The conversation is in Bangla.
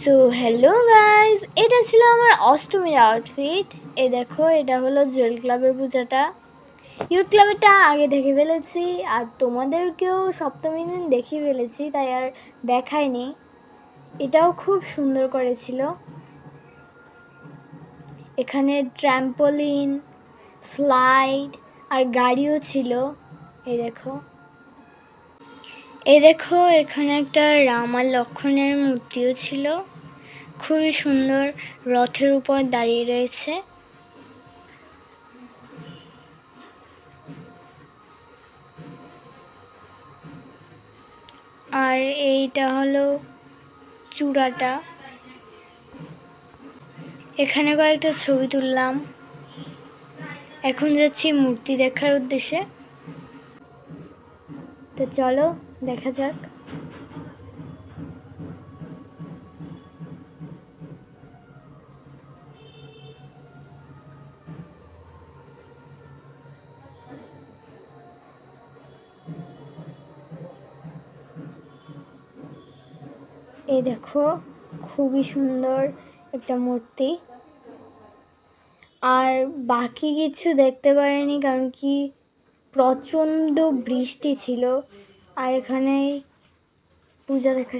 সো হ্যালো গাইজ, এটা ছিল আমার অষ্টমীর আউটফিট। এই দেখো, এটা হলো জুয়েল ক্লাবের পূজাটা। ইউথ ক্লাবেরটা আগে দেখে ফেলেছি, আর তোমাদেরকেও সপ্তমী দিন দেখে ফেলেছি, তাই আর দেখাইনি। এটাও খুব সুন্দর করেছিল। এখানে ট্র্যাম্পোলিন, স্লাইড আর গাড়িও ছিল। এই দেখো এখানে একটা রাম আর লক্ষ্মণের মূর্তিও ছিল, খুবই সুন্দর, রথের উপর দাঁড়িয়ে রয়েছে। আর এইটা হলো চূড়াটা। এখানে কয়েকটা ছবি তুললাম। এখন যাচ্ছি মূর্তি দেখার উদ্দেশ্যে। তো চলো দেখা যাক। এই দেখো, খুবই সুন্দর একটা মূর্তি। আর বাকি কিছু দেখতে পারিনি, কারণ কি প্রচণ্ড বৃষ্টি ছিল। আর এখানে পূজা দেখা